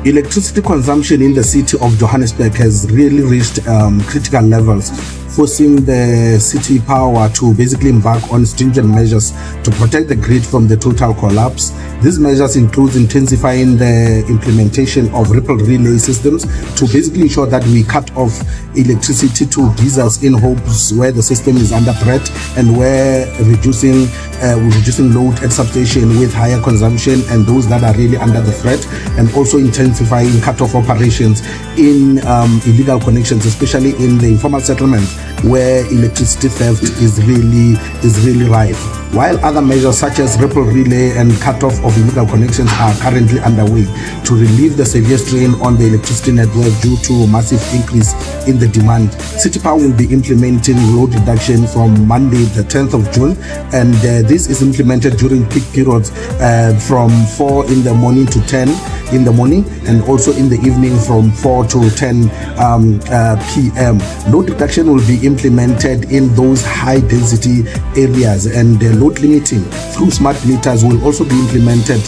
Electricity consumption in the city of Johannesburg has really reached critical levels, forcing the city power to basically embark on stringent measures to protect the grid from the total collapse. These measures include intensifying the implementation of ripple relay systems to basically ensure that we cut off electricity to users in hopes where the system is under threat, and where reducing load at substation with higher consumption and those that are really under the threat, and also intensifying cut-off operations in illegal connections, especially in the informal settlements where electricity theft is really rife. While other measures such as ripple relay and cut-off of illegal connections are currently underway to relieve the severe strain on the electricity network due to a massive increase in the demand, City Power will be implementing load reduction from Monday the 10th of June, and this is implemented during peak periods from 4 in the morning to 10 in the morning, and also in the evening from 4 to 10 p.m. Load reduction will be implemented in those high density areas, and load limiting through smart meters will also be implemented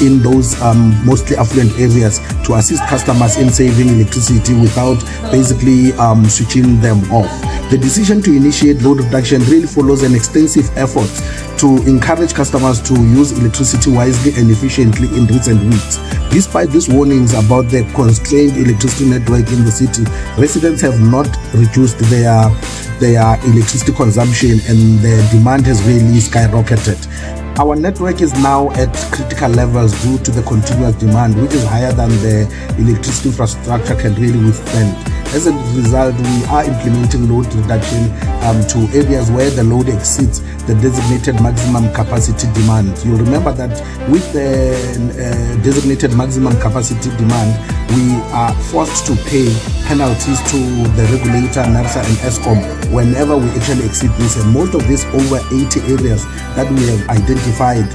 in those mostly affluent areas to assist customers in saving electricity without basically switching them off. The decision to initiate load reduction really follows an extensive effort to encourage customers to use electricity wisely and efficiently in recent weeks. Despite these warnings about the constrained electricity network in the city, residents have not reduced their electricity consumption, and the demand has really skyrocketed. Our network is now at critical levels due to the continuous demand, which is higher than the electricity infrastructure can really withstand. As a result, we are implementing load reduction to areas where the load exceeds the designated maximum capacity demand. You'll remember that with the designated maximum capacity demand, we are forced to pay penalties to the regulator, NERSA and ESCOM whenever we actually exceed this. And most of these over 80 areas that we have identified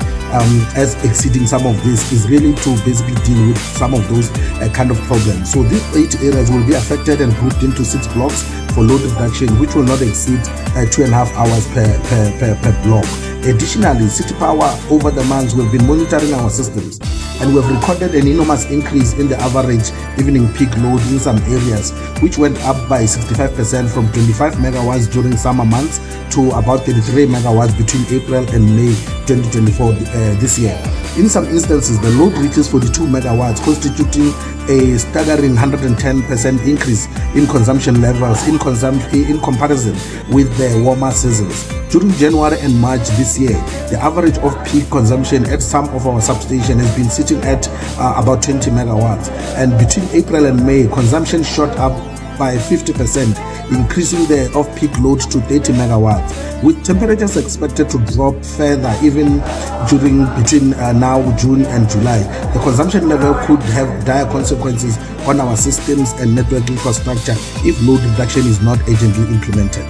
as exceeding some of this is really to basically deal with some of those kind of problems. So these 8 areas will be affected and grouped into 6 blocks for load reduction, which will not exceed 2.5 hours per block. Additionally, City Power over the months we've been monitoring our systems, and we've recorded an enormous increase in the average evening peak load in some areas, which went up by 65% from 25 megawatts during summer months to about 33 megawatts between April and May 2024 this year. In some instances, the load reaches 42 megawatts, constituting a staggering 110% increase in consumption levels in comparison with the warmer seasons. During January and March this year, the average of peak consumption at some of our substations has been sitting at about 20 megawatts, and between April and May, consumption shot up by 50%, increasing the off-peak load to 30 megawatts, with temperatures expected to drop further even between now June and July. The consumption level could have dire consequences on our systems and network infrastructure if load reduction is not urgently implemented.